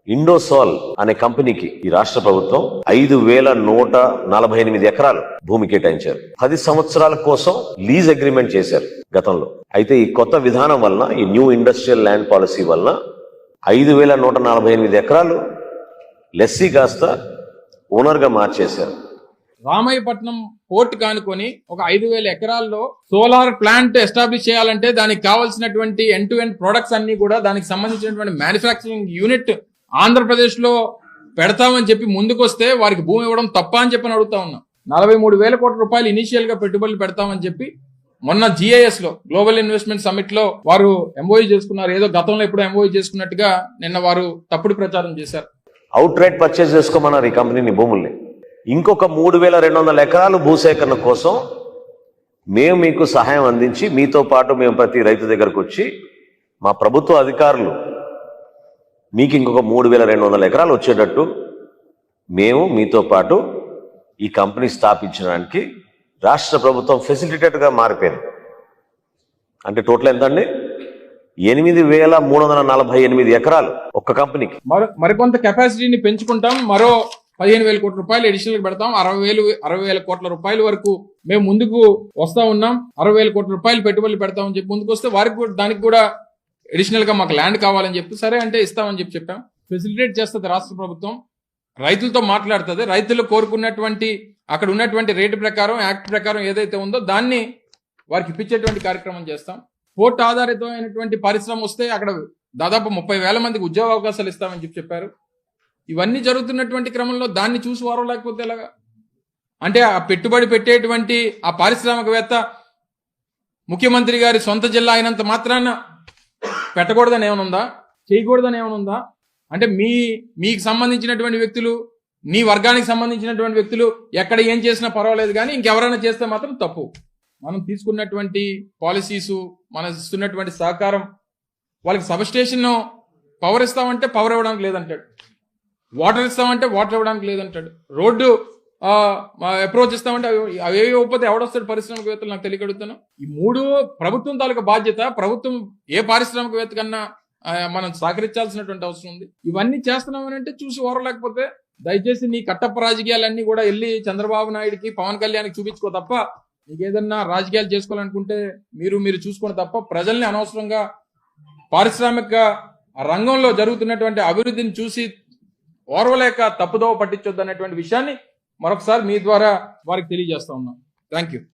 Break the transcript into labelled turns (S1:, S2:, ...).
S1: ఇండోసాల్ అనే కంపెనీకి ఈ రాష్ట్ర ప్రభుత్వం 5,148 ఎకరాలు భూమి కేటాయించారు. 10 సంవత్సరాల కోసం లీజ్ అగ్రిమెంట్ చేశారు గతంలో. అయితే ఈ కొత్త విధానం వలన, ఈ న్యూ ఇండస్ట్రియల్ ల్యాండ్ పాలసీ వలన 5,148 ఎకరాలు లెస్సీ కాస్త ఓనర్ గా మార్చేశారు.
S2: రామాయపట్నం పోర్ట్ కానుకొని ఒక 5,000 ఎకరాల్లో సోలార్ ప్లాంట్ ఎస్టాబ్లిష్ చేయాలంటే దానికి కావాల్సినటువంటి ఎండ్ టు ఎండ్ ప్రొడక్ట్స్ అన్ని కూడా, దానికి సంబంధించినటువంటి మ్యానుఫ్యాక్చరింగ్ యూనిట్ ఆంధ్రప్రదేశ్ లో పెడతామని చెప్పి ముందుకొస్తే వారికి భూమి ఇవ్వడం తప్ప అని చెప్పి అడుగుతా ఉన్నాం. 43,000 కోట్ల రూపాయలు ఇనిషియల్ గా పెట్టుబడులు పెడతామని చెప్పి మొన్న GIS లో, గ్లోబల్ ఇన్వెస్ట్మెంట్ సమిట్ లో వారు MOU చేసుకున్నారు. ఏదో గతంలో ఎప్పుడు MOU చేసుకున్నట్టుగా నిన్న వారు తప్పుడు ప్రచారం చేశారు.
S1: అవుట్ రైట్ పర్చేజ్ చేసుకోమన్నారు ఈ కంపెనీని, భూముల్ని. ఇంకొక 3,200 ఎకరాలు భూసేకరణ కోసం మేము మీకు సహాయం అందించి, మీతో పాటు మేము ప్రతి రైతు దగ్గరకు వచ్చి, మా ప్రభుత్వ అధికారులు మీకు ఇంకొక 3,200 ఎకరాలు వచ్చేటట్టు మేము మీతో పాటు ఈ కంపెనీ స్థాపించడానికి రాష్ట్ర ప్రభుత్వం ఫెసిలిటేటర్గా మారిపోయింది. అంటే టోటల్ ఎంత అండి? 8,348 ఎకరాలు ఒక్క కంపెనీకి.
S2: మరికొంత కెపాసిటీని పెంచుకుంటాం, మరో 15,000 కోట్ల రూపాయలు అడిషనల్ పెడతాం. 60,000 కోట్ల రూపాయల వరకు మేము ముందుకు వస్తా ఉన్నాం. 60,000 కోట్ల రూపాయలు పెట్టుబడులు పెడతామని చెప్పి ముందుకు వస్తే వారికి కూడా, దానికి కూడా అడిషనల్ గా మాకు ల్యాండ్ కావాలని చెప్పి సరే అంటే ఇస్తామని చెప్పాం. ఫెసిలిటేట్ చేస్తుంది రాష్ట్ర ప్రభుత్వం, రైతులతో మాట్లాడుతుంది. రైతులు కోరుకున్నటువంటి, అక్కడ ఉన్నటువంటి రేటు ప్రకారం, యాక్ట్ ప్రకారం ఏదైతే ఉందో దాన్ని వారికి ఇప్పించేటువంటి కార్యక్రమం చేస్తాం. పోర్ట్ ఆధారితమైనటువంటి పరిశ్రమ వస్తే అక్కడ దాదాపు 30,000 మందికి ఉద్యోగ అవకాశాలు ఇస్తామని చెప్పారు. ఇవన్నీ జరుగుతున్నటువంటి క్రమంలో దాన్ని చూసి వారం లేకపోతే ఎలాగా? అంటే ఆ పెట్టుబడి పెట్టేటువంటి ఆ పారిశ్రామికవేత్త ముఖ్యమంత్రి గారి సొంత జిల్లా అయినంత మాత్రాన పెట్టకూడదని ఏమనుందా? చేయకూడదని ఏమనుందా? అంటే మీకు సంబంధించినటువంటి వ్యక్తులు, నీ వర్గానికి సంబంధించినటువంటి వ్యక్తులు ఎక్కడ ఏం చేసినా పర్వాలేదు, కానీ ఇంకెవరైనా చేస్తే మాత్రం తప్పు. మనం తీసుకున్నటువంటి పాలసీసు, మనం ఇస్తున్నటువంటి సహకారం, వాళ్ళకి సబ్స్టేషన్ పవర్ ఇస్తామంటే పవర్ ఇవ్వడానికి లేదంటాడు, వాటర్ ఇస్తామంటే వాటర్ ఇవ్వడానికి లేదంటాడు, రోడ్డు అప్రోచ్ ఇస్తామంటే అవేవి ఇవ్వకపోతే ఎవడొస్తాడు పారిశ్రామికవేత్తలు? నాకు తెలియగలుగుతాను. ఈ 3 ప్రభుత్వం తాలూకా బాధ్యత. ప్రభుత్వం ఏ పారిశ్రామికవేత్త కన్నా మనం సహకరించాల్సినటువంటి అవసరం ఉంది. ఇవన్నీ చేస్తున్నామని అంటే చూసి ఓరలేకపోతే దయచేసి నీ కట్టప్ప రాజకీయాలన్నీ కూడా వెళ్ళి చంద్రబాబు నాయుడికి, పవన్ కళ్యాణ్కి చూపించుకో తప్ప, నీకు ఏదన్నా రాజకీయాలు చేసుకోవాలనుకుంటే మీరు చూసుకోండి తప్ప, ప్రజల్ని అనవసరంగా పారిశ్రామిక రంగంలో జరుగుతున్నటువంటి అభివృద్ధిని చూసి ఓర్వలేక తప్పుదోవ పట్టించొద్దు అనేటువంటి విషయాన్ని మరొకసారి మీ ద్వారా వారికి తెలియజేస్తా ఉన్నాం. Thank you.